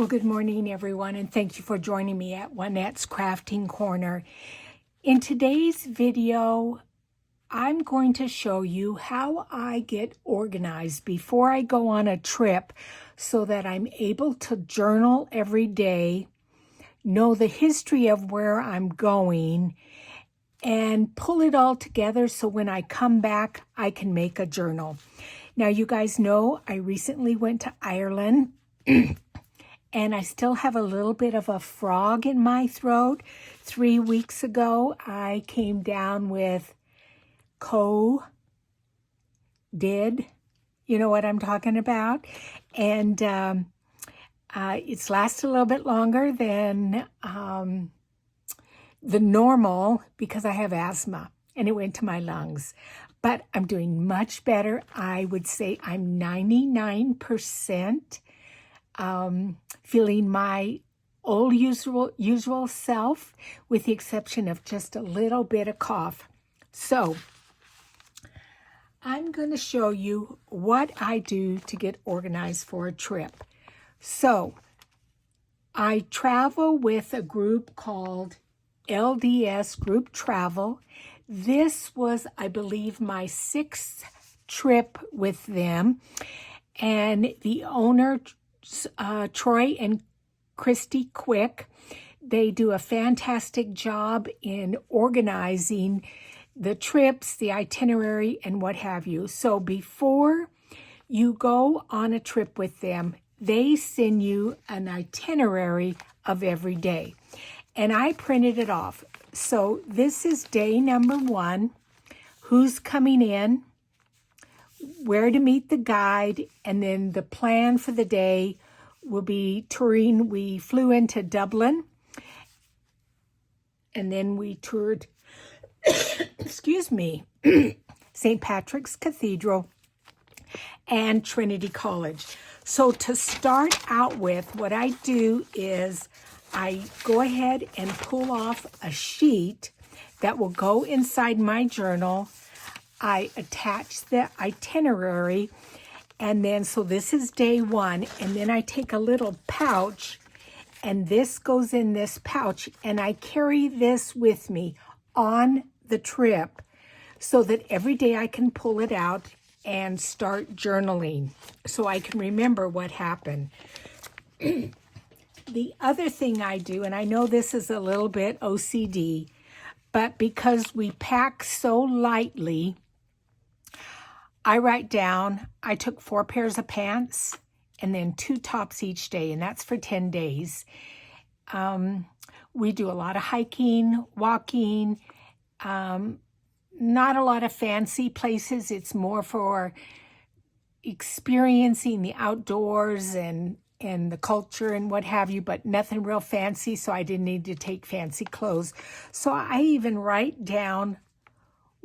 Well, good morning, everyone, and thank you for joining me at Juanette's Crafting Corner. In today's video, I'm going to show you how I get organized before I go on a trip so that I'm able to journal every day, know the history of where I'm going, and pull it all together so when I come back, I can make a journal. Now, you guys know I recently went to Ireland. And I still have a little bit of a frog in my throat. 3 weeks ago, I came down with COVID. You know what I'm talking about? And it's lasted a little bit longer than the normal because I have asthma and it went to my lungs. But I'm doing much better. I would say I'm 99%. Feeling my old usual self, with the exception of just a little bit of cough. So I'm going to show you what I do to get organized for a trip. So I travel with a group called LDS Group Travel. This was, I believe, my 6th trip with them, and the owner, Troy and Christy Quick, they do a fantastic job in organizing the trips, the itinerary, and what have you. So before you go on a trip with them, they send you an itinerary of every day. And I printed it off. So this is day number 1, who's coming in, where to meet the guide, and then the plan for the day will be touring. We flew into Dublin, and then we toured, excuse me, St. Patrick's Cathedral and Trinity College. So to start out with, what I do is I go ahead and pull off a sheet that will go inside my journal. I attach the itinerary, and then, so this is day 1, and then I take a little pouch, and this goes in this pouch, and I carry this with me on the trip so that every day I can pull it out and start journaling so I can remember what happened. The other thing I do, and I know this is a little bit OCD, but because we pack so lightly, I write down, I took 4 pairs of pants and then 2 tops each day, and that's for 10 days. We do a lot of hiking, walking, not a lot of fancy places. It's more for experiencing the outdoors and the culture and what have you, but nothing real fancy, so I didn't need to take fancy clothes. So I even write down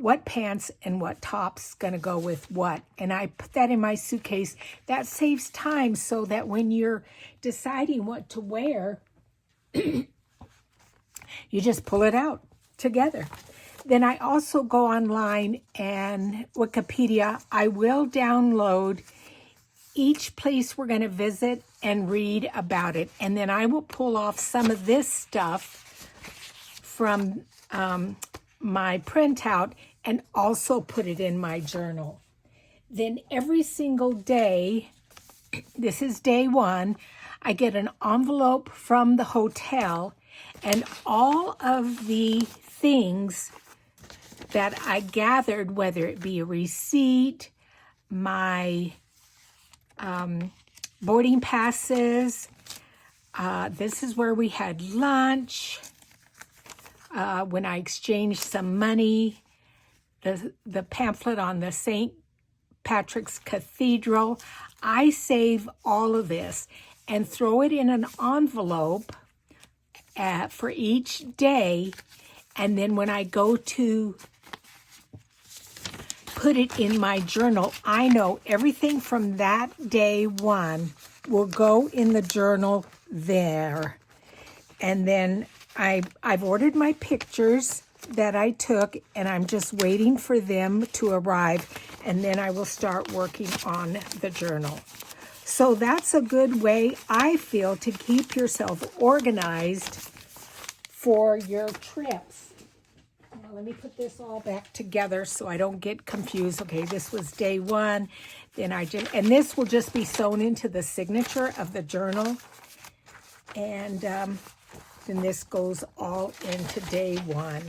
what pants and what tops going to go with what. And I put that in my suitcase. That saves time so that when you're deciding what to wear, you just pull it out together. Then I also go online and Wikipedia. I will download each place we're going to visit and read about it. And then I will pull off some of this stuff from my printout and also put it in my journal. Then every single day, this is day 1, I get an envelope from the hotel, and all of the things that I gathered, whether it be a receipt, my boarding passes, this is where we had lunch, when I exchanged some money, the pamphlet on the St. Patrick's Cathedral. I save all of this and throw it in an envelope for each day, and then when I go to put it in my journal, I know everything from that day 1 will go in the journal there. And then I've ordered my pictures that I took, and I'm just waiting for them to arrive, and then I will start working on the journal. So that's a good way, I feel, to keep yourself organized for your trips. Now let me put this all back together so I don't get confused. Okay, this was day 1. Then and this will just be sewn into the signature of the journal. And then this goes all into day 1.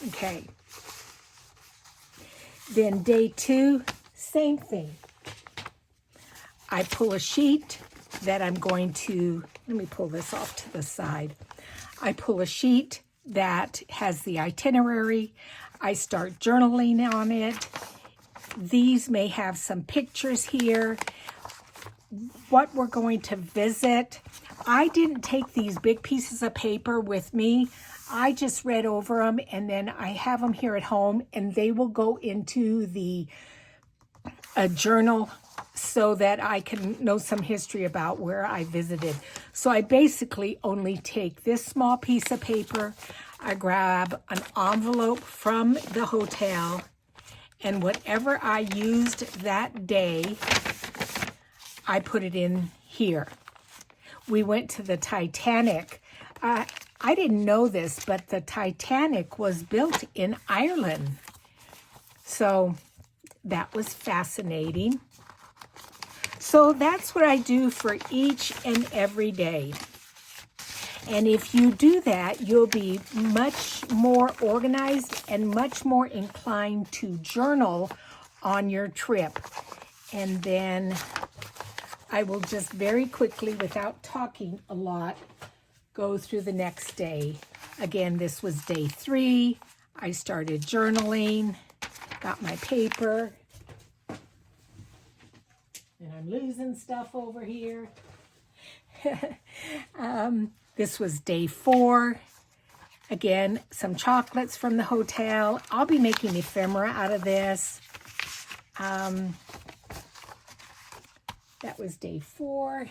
Okay. Then day 2, same thing. I pull a sheet that I'm going to, let me pull this off to the side. I pull a sheet that has the itinerary. I start journaling on it. These may have some pictures here. What we're going to visit. I didn't take these big pieces of paper with me. I just read over them, and then I have them here at home, and they will go into a journal so that I can know some history about where I visited. So I basically only take this small piece of paper. I grab an envelope from the hotel, and whatever I used that day, I put it in here. We went to the Titanic. I didn't know this, but the Titanic was built in Ireland. So that was fascinating. So that's what I do for each and every day. And if you do that, you'll be much more organized and much more inclined to journal on your trip. And then I will just very quickly, without talking a lot, go through the next day. Again, this was day 3. I started journaling, got my paper, and I'm losing stuff over here. This was day 4. Again, some chocolates from the hotel. I'll be making ephemera out of this. That was day 4.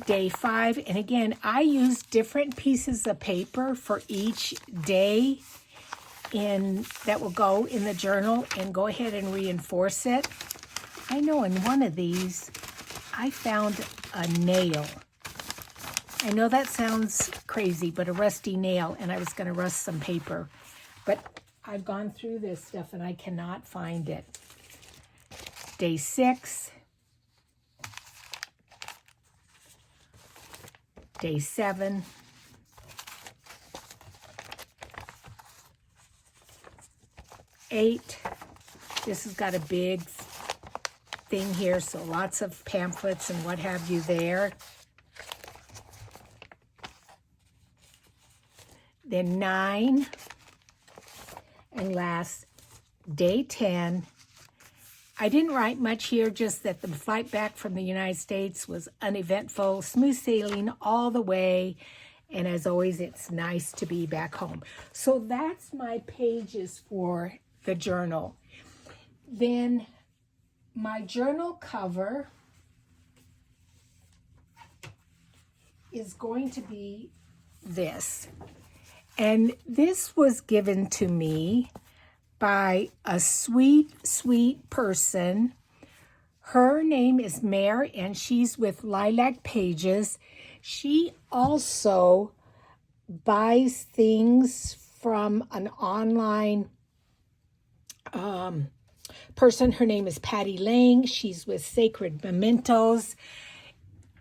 Day 5, and again, I use different pieces of paper for each day that will go in the journal and go ahead and reinforce it. I know in one of these, I found a nail. I know that sounds crazy, but a rusty nail, and I was going to rust some paper. But I've gone through this stuff, and I cannot find it. Day 6. Day 7. Eight. This has got a big thing here, so lots of pamphlets and what have you there. Then 9. And last, day 10. I didn't write much here, just that the flight back from the United States was uneventful, smooth sailing all the way, and as always, it's nice to be back home. So that's my pages for the journal. Then my journal cover is going to be this. And this was given to me by a sweet, sweet person. Her name is Mare, and she's with Lilac Pages. She also buys things from an online person. Her name is Patty Lang. She's with Sacred Mementos.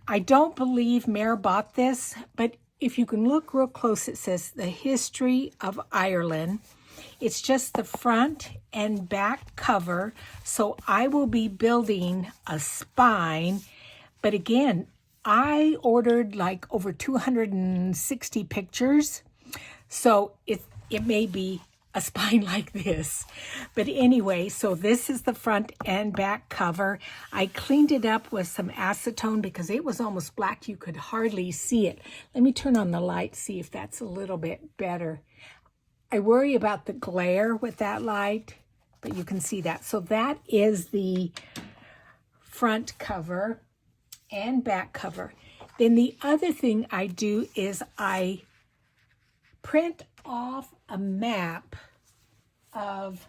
I don't believe Mare bought this, but if you can look real close, it says The History of Ireland. It's just the front and back cover, so I will be building a spine. But again, I ordered like over 260 pictures, so it may be a spine like this. But anyway, so this is the front and back cover. I cleaned it up with some acetone because it was almost black. You could hardly see it. Let me turn on the light, see if that's a little bit better. I worry about the glare with that light, but you can see that. So that is the front cover and back cover. Then the other thing I do is I print off a map of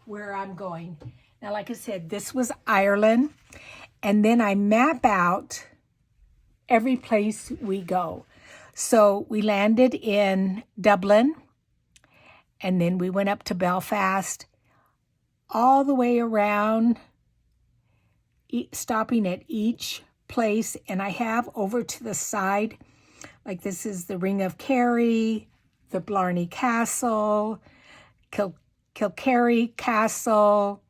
where I'm going. Now, like I said, this was Ireland, and then I map out every place we go. So we landed in Dublin, and then we went up to Belfast, all the way around, stopping at each place. And I have over to the side, like this is the Ring of Kerry, the Blarney Castle, Kilkerry Castle,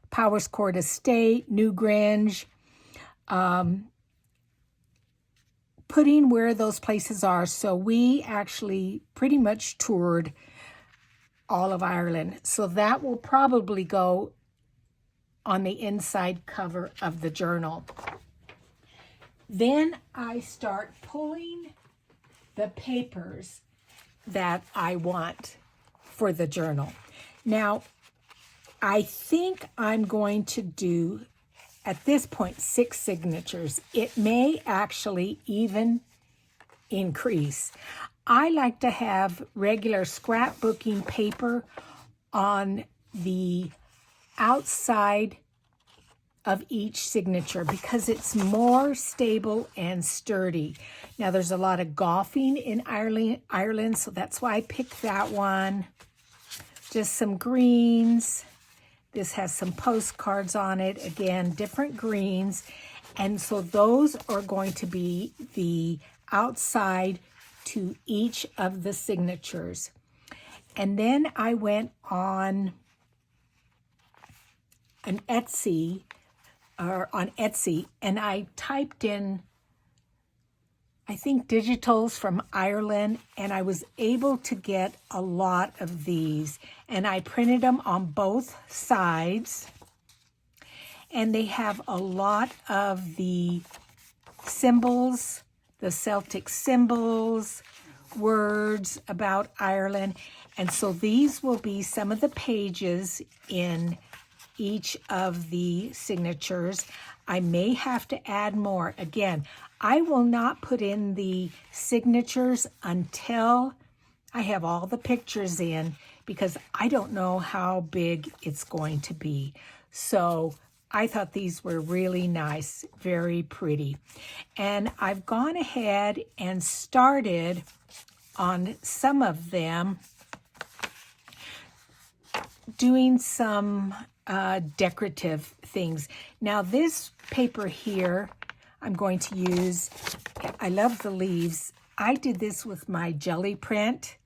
Powerscourt Estate, Newgrange, putting where those places are. So we actually pretty much toured all of Ireland. So that will probably go on the inside cover of the journal. Then I start pulling the papers that I want for the journal. Now, I think I'm going to do, at this point, 6 signatures. It may actually even increase. I like to have regular scrapbooking paper on the outside of each signature because it's more stable and sturdy. Now, there's a lot of golfing in Ireland, so that's why I picked that one. Just some greens. This has some postcards on it. Again, different greens. And so those are going to be the outside to each of the signatures. And then I went on Etsy, and I typed in, I think, digitals from Ireland, and I was able to get a lot of these. And I printed them on both sides. And they have a lot of the symbols, the Celtic symbols, words about Ireland. And so these will be some of the pages in each of the signatures. I may have to add more. Again, I will not put in the signatures until I have all the pictures in because I don't know how big it's going to be. So I thought these were really nice, very pretty. And I've gone ahead and started on some of them doing some decorative things. Now this paper here, I'm going to use, I love the leaves. I did this with my jelly print,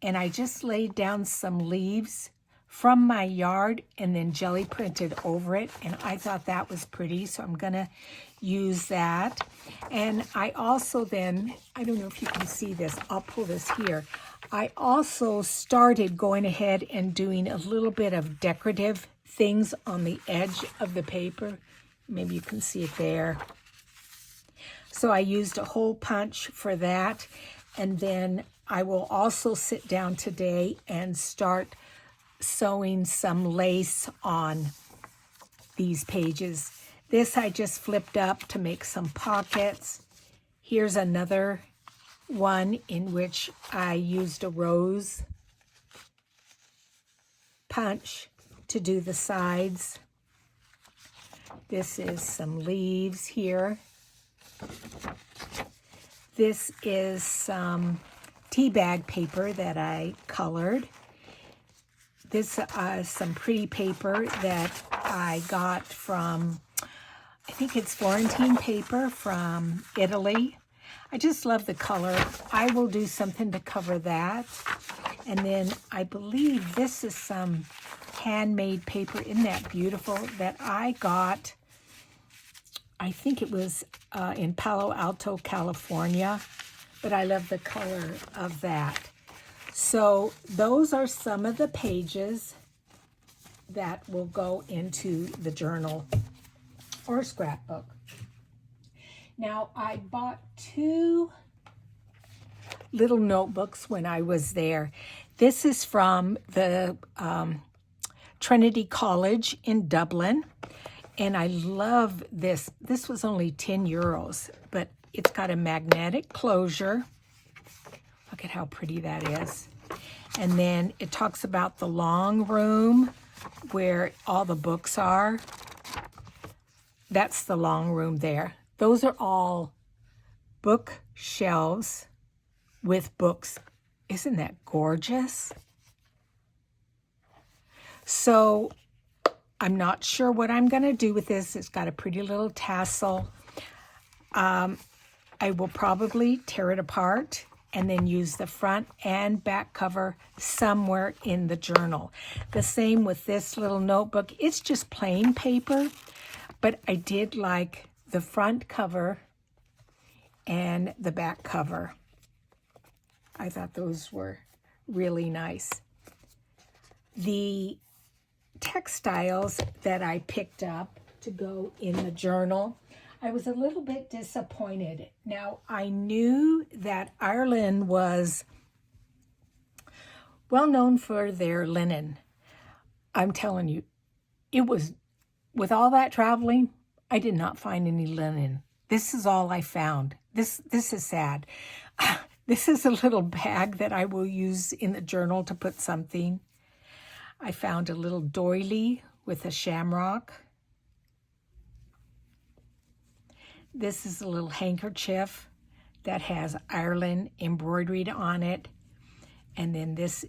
and I just laid down some leaves from my yard and then jelly printed over it, and I thought that was pretty, so I'm gonna use that. And I also then, I don't know if you can see this, I'll pull this here. I also started going ahead and doing a little bit of decorative things on the edge of the paper. Maybe you can see it there. So I used a hole punch for that, and then I will also sit down today and start sewing some lace on these pages. This I just flipped up to make some pockets. Here's another one in which I used a rose punch to do the sides. This is some leaves here. This is some tea bag paper that I colored. This is some pretty paper that I got from, I think it's Florentine paper from Italy. I just love the color. I will do something to cover that. And then I believe this is some handmade paper. Isn't that beautiful? That I got, I think it was in Palo Alto, California. But I love the color of that. So those are some of the pages that will go into the journal or scrapbook. Now, I bought 2 little notebooks when I was there. This is from the Trinity College in Dublin, and I love this. This was only 10 euros, but it's got a magnetic closure. Look at how pretty that is. And then it talks about the long room, where all the books are. That's the long room there. Those are all bookshelves with books. Isn't that gorgeous? So I'm not sure what I'm going to do with this. It's got a pretty little tassel. I will probably tear it apart and then use the front and back cover somewhere in the journal. The same with this little notebook. It's just plain paper, but I did like the front cover and the back cover. I thought those were really nice. The textiles that I picked up to go in the journal, I was a little bit disappointed. Now, I knew that Ireland was well known for their linen. I'm telling you, it was, with all that traveling, I did not find any linen. This is all I found. This is sad. This is a little bag that I will use in the journal to put something. I found a little doily with a shamrock. This is a little handkerchief that has Ireland embroidered on it. And then this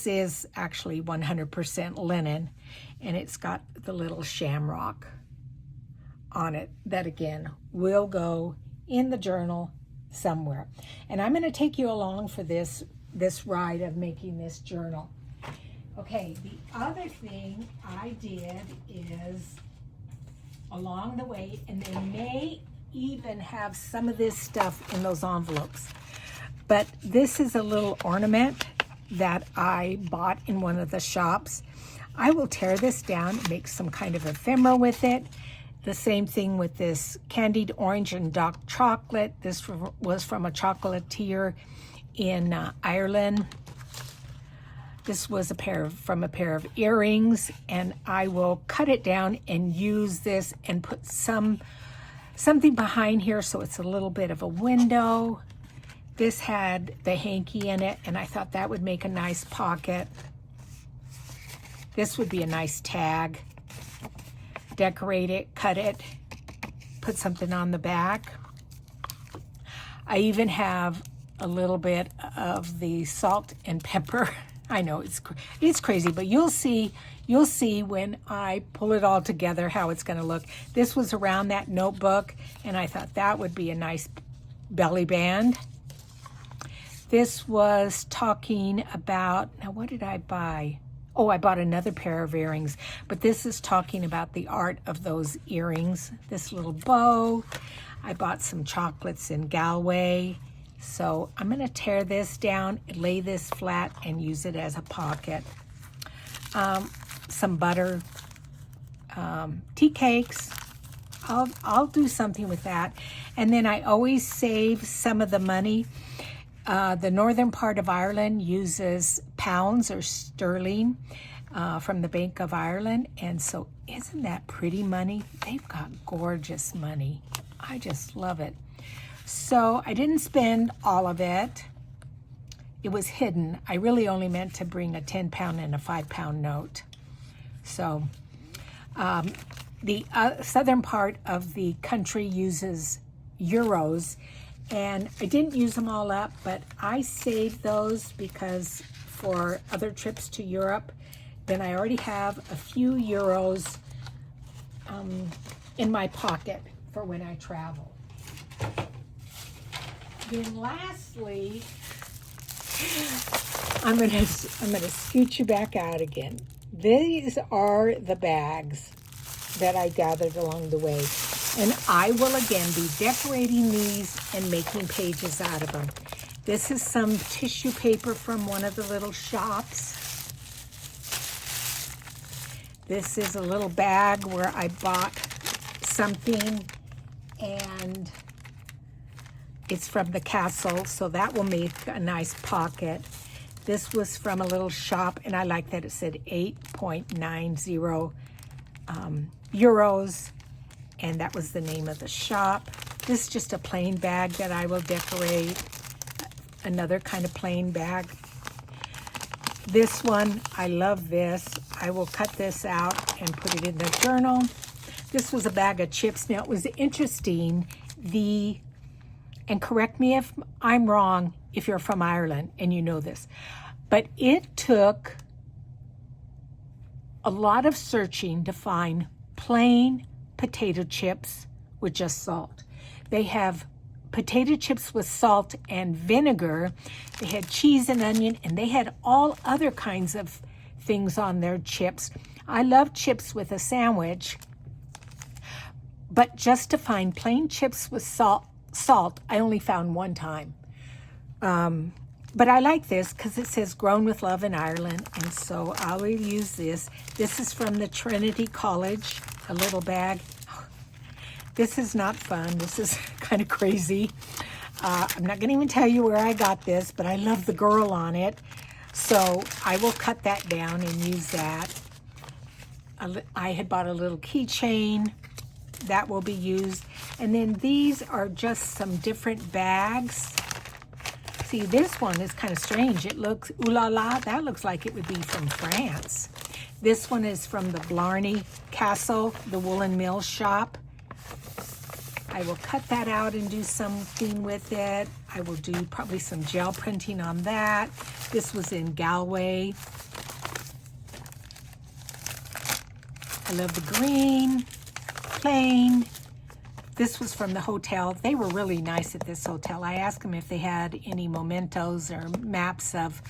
is actually 100% linen, and it's got the little shamrock on it that, again, will go in the journal somewhere. And I'm going to take you along for this ride of making this journal. Okay, the other thing I did is along the way, and they may even have some of this stuff in those envelopes, but this is a little ornament that I bought in one of the shops. I will tear this down, make some kind of ephemera with it. The same thing with this candied orange and dark chocolate. This was from a chocolatier in Ireland. This was from a pair of earrings, and I will cut it down and use this and put something behind here so it's a little bit of a window. This had the hanky in it, and I thought that would make a nice pocket. This would be a nice tag. Decorate it, cut it, put something on the back. I even have a little bit of the salt and pepper. I know it's crazy, but you'll see when I pull it all together how it's going to look. This was around that notebook, and I thought that would be a nice belly band. This was talking about, now what did I buy? Oh, I bought another pair of earrings, but this is talking about the art of those earrings. This little bow. I bought some chocolates in Galway. So I'm going to tear this down, lay this flat, and use it as a pocket. Some butter, tea cakes. I'll do something with that. And then I always save some of the money. The northern part of Ireland uses pounds or sterling from the Bank of Ireland. And so isn't that pretty money? They've got gorgeous money. I just love it. So I didn't spend all of it. It was hidden. I really only meant to bring a 10-pound and a 5-pound note. So the southern part of the country uses euros, and I didn't use them all up, but I saved those because for other trips to Europe, then I already have a few euros in my pocket for when I travel. Then lastly, I'm gonna scoot you back out again. These are the bags that I gathered along the way. And I will again be decorating these and making pages out of them. This is some tissue paper from one of the little shops. This is a little bag where I bought something, and it's from the castle, so that will make a nice pocket. This was from a little shop, and I like that it said 8.90 euros, and that was the name of the shop. This is just a plain bag that I will decorate. Another kind of plain bag. This one, I love this. I will cut this out and put it in the journal. This was a bag of chips. Now, it was interesting, and correct me if I'm wrong if you're from Ireland and you know this, but it took a lot of searching to find plain potato chips with just salt. They have potato chips with salt and vinegar. They had cheese and onion, and they had all other kinds of things on their chips. I love chips with a sandwich, but just to find plain chips with salt, I only found one time. But I like this because it says grown with love in Ireland, and so I will use this. This is from the Trinity College, a little bag. This is not fun. This is kind of crazy. I'm not going to even tell you where I got this, but I love the girl on it. So I will cut that down and use that. I had bought a little keychain. That will be used. And then these are just some different bags. See, this one is kind of strange. It looks, ooh la la, that looks like it would be from France. This one is from the Blarney Castle, the woolen mill shop. I will cut that out and do something with it. I will do probably some gel printing on that. This was in Galway. I love the green, plain. This was from the hotel. They were really nice at this hotel. I asked them if they had any mementos or maps of,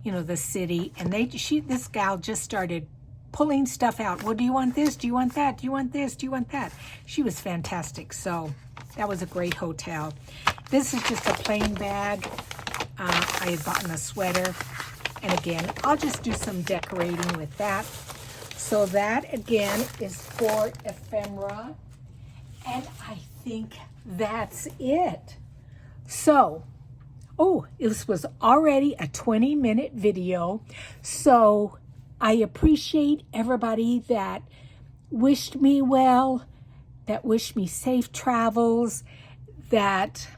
the city. And this gal just started pulling stuff out. Well, do you want this? Do you want that? Do you want this? Do you want that? She was fantastic. So that was a great hotel. This is just a plain bag. I had gotten a sweater. And again, I'll just do some decorating with that. So that, again, is for ephemera. And I think that's it. So, this was already a 20-minute video. So I appreciate everybody that wished me well, that wished me safe travels, that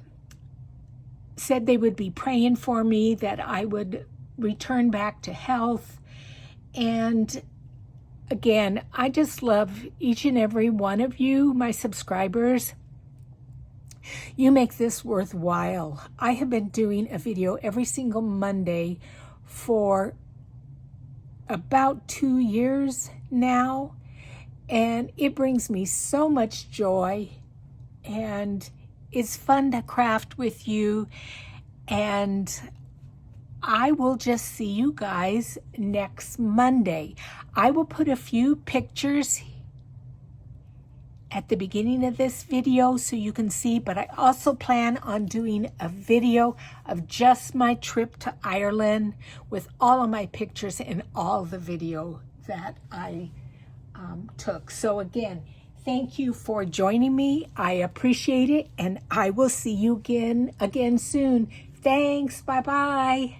said they would be praying for me, that I would return back to health. And again, I just love each and every one of you, my subscribers. You make this worthwhile. I have been doing a video every single Monday for about 2 years now, and it brings me so much joy, and it's fun to craft with you, and I will just see you guys next Monday. I will put a few pictures at the beginning of this video so you can see, but I also plan on doing a video of just my trip to Ireland with all of my pictures and all the video that I took. So again, thank you for joining me. I appreciate it, and I will see you again soon. Thanks. Bye-bye.